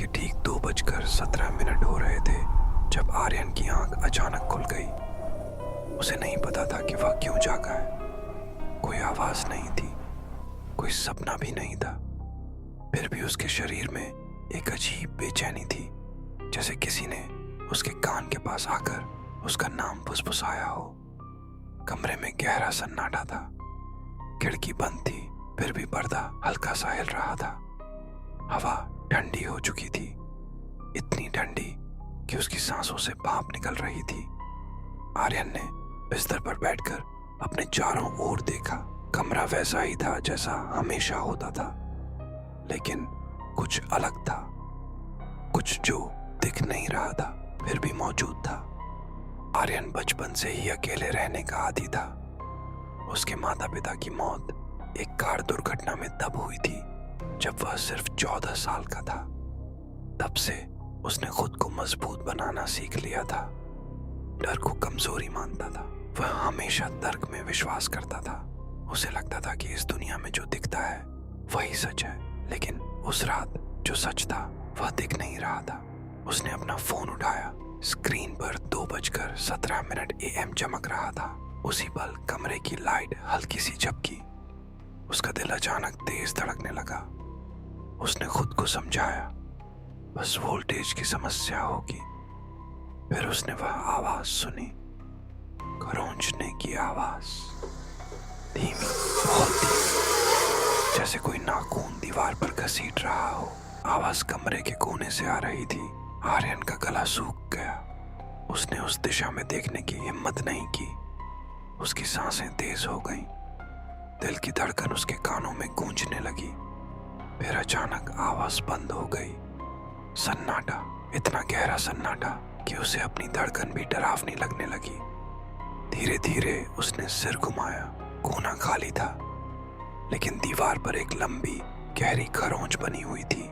के ठीक 2:17 हो रहे थे जब आर्यन की आंख अचानक खुल गई। उसे नहीं पता था कि वह क्यों जागा है। कोई आवाज नहीं थी, कोई सपना भी नहीं था। फिर भी उसके शरीर में एक अजीब बेचैनी थी, जैसे किसी ने उसके कान के पास आकर उसका नाम फुसफुसाया हो। कमरे में गहरा सन्नाटा था। खिड़की बंद थी, फिर भी पर्दा हल्का सा हिल रहा था। हवा ठंडी हो चुकी थी, इतनी ठंडी कि उसकी सांसों से भाप निकल रही थी। आर्यन ने बिस्तर पर बैठकर अपने चारों ओर देखा। कमरा वैसा ही था जैसा हमेशा होता था, लेकिन कुछ अलग था, कुछ जो दिख नहीं रहा था फिर भी मौजूद था। आर्यन बचपन से ही अकेले रहने का आदी था। उसके माता पिता की मौत एक कार दुर्घटना में तब हुई थी जब वह सिर्फ 14 साल का था। तब से उसने खुद को मजबूत बनाना सीख लिया था। डर को कमजोरी मानता था। वह हमेशा तर्क में विश्वास करता था। उसे लगता था कि इस दुनिया में जो दिखता है वही सच है, लेकिन उस रात जो सच था वह दिख नहीं रहा था। उसने अपना फोन उठाया। स्क्रीन पर 2:17 AM चमक रहा था। उसी पल कमरे की लाइट हल्की सी झपकी। उसका दिल अचानक तेज धड़कने लगा। उसने खुद को समझाया, बस वोल्टेज की समस्या होगी। फिर उसने वह आवाज सुनी, खरोंचने की आवाज, धीमी, बहुत धीमी, जैसे कोई नाखून दीवार पर घसीट रहा हो। आवाज कमरे के कोने से आ रही थी। आर्यन का गला सूख गया। उसने उस दिशा में देखने की हिम्मत नहीं की। उसकी सांसें तेज हो गईं। दिल की धड़कन उसके कानों में गूंजने लगी। फिर अचानक आवाज बंद हो गई। सन्नाटा, इतना गहरा सन्नाटा कि उसे अपनी धड़कन भी डरावनी लगने लगी। धीरे धीरे उसने सिर घुमाया। कोना खाली था, लेकिन दीवार पर एक लंबी गहरी खरोंच बनी हुई थी।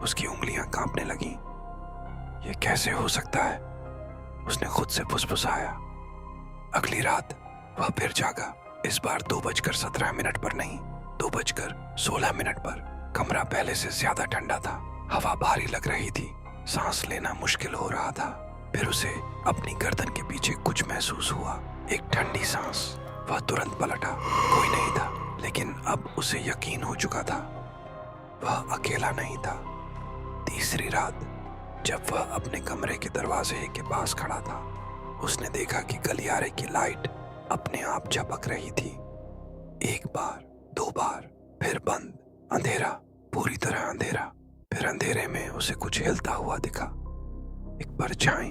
उसकी उंगलियां कांपने लगीं। यह कैसे हो सकता है? उसने खुद से फुसफुसाया। अगली रात वह फिर जागा। इस बार 2:17 पर नहीं, 2:16 पर। कमरा पहले से ज्यादा ठंडा था। हवा भारी लग रही थी। सांस लेना मुश्किल हो रहा था। फिर उसे अपनी गर्दन के पीछे कुछ महसूस हुआ, एक ठंडी सांस। वह तुरंत पलटा। कोई नहीं था, लेकिन अब उसे यकीन हो चुका था, वह अकेला नहीं था। तीसरी रात जब वह अपने कमरे के दरवाजे के पास खड़ा था, उसने देखा कि गलियारे की लाइट अपने आप झपक रही थी। एक बार, 2 बार, फिर बंद। अंधेरा, पूरी तरह अंधेरा। फिर अंधेरे में उसे कुछ हिलता हुआ दिखा। एक परछाई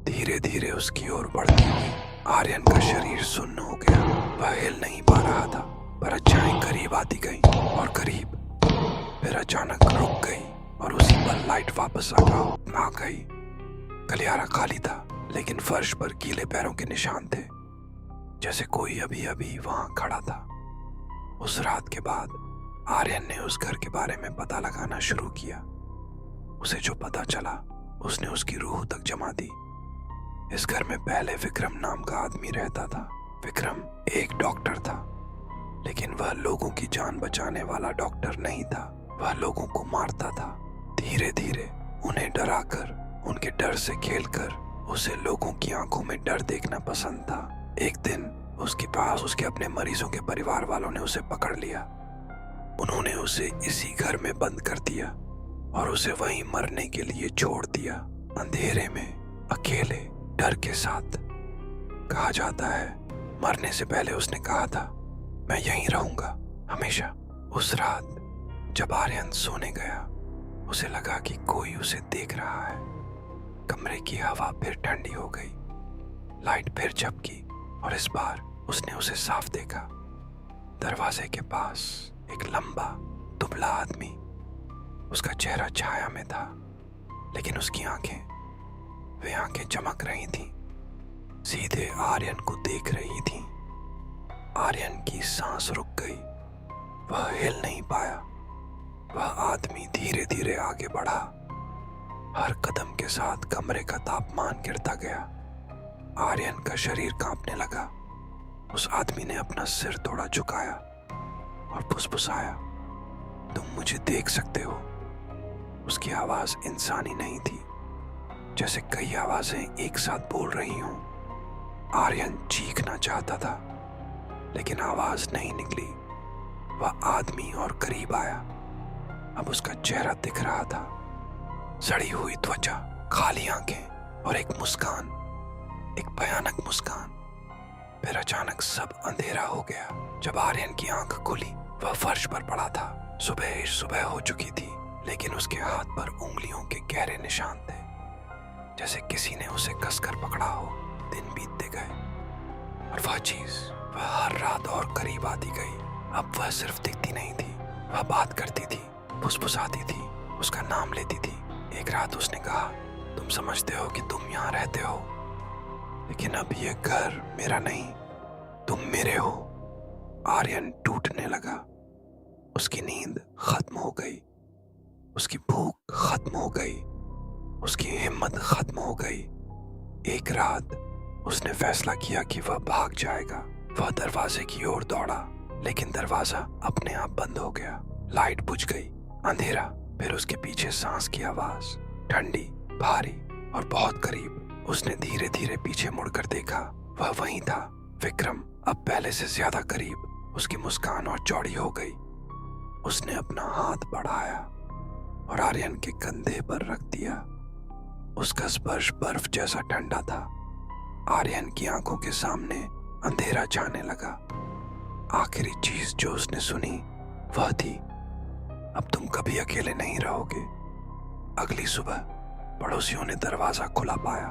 धीरे धीरे उसकी ओर बढ़ती हुई। आर्यन का शरीर सुन्न हो गया। वह हिल नहीं पा रहा था। परछाई करीब आती गई और करीब, फिर अचानक रुक गई और उसी पल लाइट वापस आ गई। गलियारा खाली था, लेकिन फर्श पर गीले पैरों के निशान थे, जैसे कोई अभी अभी वहां खड़ा था। उस रात के बाद आर्यन ने उस घर के बारे में पता लगाना शुरू किया। उसे जो पता चला उसने उसकी रूह तक जमा दी। इस घर में पहले विक्रम नाम का आदमी रहता था। विक्रम एक डॉक्टर था, लेकिन वह लोगों की जान बचाने वाला डॉक्टर नहीं था। वह लोगों को मारता था, धीरे धीरे उन्हें डराकर, उनके डर से खेलकर। उसे लोगों की आंखों में डर देखना पसंद था। एक दिन उसके पास उसके अपने मरीजों के परिवार वालों ने उसे पकड़ लिया। उन्होंने उसे इसी घर में बंद कर दिया और उसे वहीं मरने के लिए छोड़ दिया, अंधेरे में, अकेले, डर के साथ। कहा जाता है मरने से पहले उसने कहा था, मैं यहीं रहूंगा हमेशा। उस रात जब आर्यन सोने गया, उसे लगा कि कोई उसे देख रहा है। कमरे की हवा फिर ठंडी हो गई। लाइट फिर झपकी और इस बार उसने उसे साफ देखा। दरवाजे के पास एक लंबा, दुबला आदमी। उसका चेहरा छाया में था, लेकिन उसकी वे आंखें चमक रही थीं, सीधे आर्यन को देख रही थीं। आर्यन की सांस रुक गई। वह हिल नहीं पाया। वह आदमी धीरे धीरे आगे बढ़ा। हर कदम के साथ कमरे का तापमान गिरता गया। आर्यन का शरीर कांपने लगा। उस आदमी ने अपना सिर थोड़ा झुकाया और फुसफुसाया, तुम मुझे देख सकते हो। उसकी आवाज इंसानी नहीं थी, जैसे कई आवाजें एक साथ बोल रही हों। आर्यन चीखना चाहता था, लेकिन आवाज नहीं निकली। वह आदमी और करीब आया। अब उसका चेहरा दिख रहा था, सड़ी हुई त्वचा, खाली आंखें और एक मुस्कान, एक भयानक मुस्कान। फिर अचानक सब अंधेरा हो गया। जब आर्यन की आंख खुली, वह फर्श पर पड़ा था। सुबह सुबह हो चुकी थी, लेकिन उसके हाथ पर उंगलियों के गहरे निशान थे, जैसे किसी ने उसे कसकर पकड़ा हो। दिन बीतते गए और वह चीज, वह हर रात और करीब आती गई। अब वह सिर्फ दिखती नहीं थी, वह बात करती थी, फुसफुसाती थी, उसका नाम लेती थी। एक रात उसने कहा, तुम समझते हो कि तुम यहाँ रहते हो, लेकिन अब ये घर मेरा नहीं, तुम मेरे हो। आर्यन टूटने लगा। उसकी नींद खत्म हो गई, उसकी भूख खत्म हो गई, उसकी हिम्मत खत्म हो गई। एक रात उसने फैसला किया कि वह भाग जाएगा। वह दरवाजे की ओर दौड़ा, लेकिन दरवाजा अपने आप बंद हो गया। लाइट बुझ गई, अंधेरा, फिर उसके पीछे सांस की आवाज, ठंडी, भारी और बहुत करीब। उसने धीरे धीरे पीछे मुड़कर देखा। वह वहीं था, विक्रम, अब पहले से ज्यादा करीब। उसकी मुस्कान और चौड़ी हो गई। उसने अपना हाथ बढ़ाया और आर्यन के कंधे पर रख दिया। उसका स्पर्श बर्फ जैसा ठंडा था। आर्यन की आंखों के सामने अंधेरा छाने लगा। आखिरी चीज जो उसने सुनी वह थी, अब तुम कभी अकेले नहीं रहोगे। अगली सुबह पड़ोसियों ने दरवाजा खुला पाया।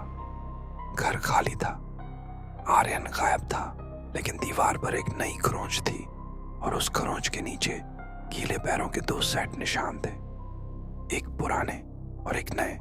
घर खाली था, आर्यन गायब था, लेकिन दीवार पर एक नई खरोंच थी और उस खरोंच के नीचे गीले पैरों के 2 सेट निशान थे, एक पुराने और एक नए।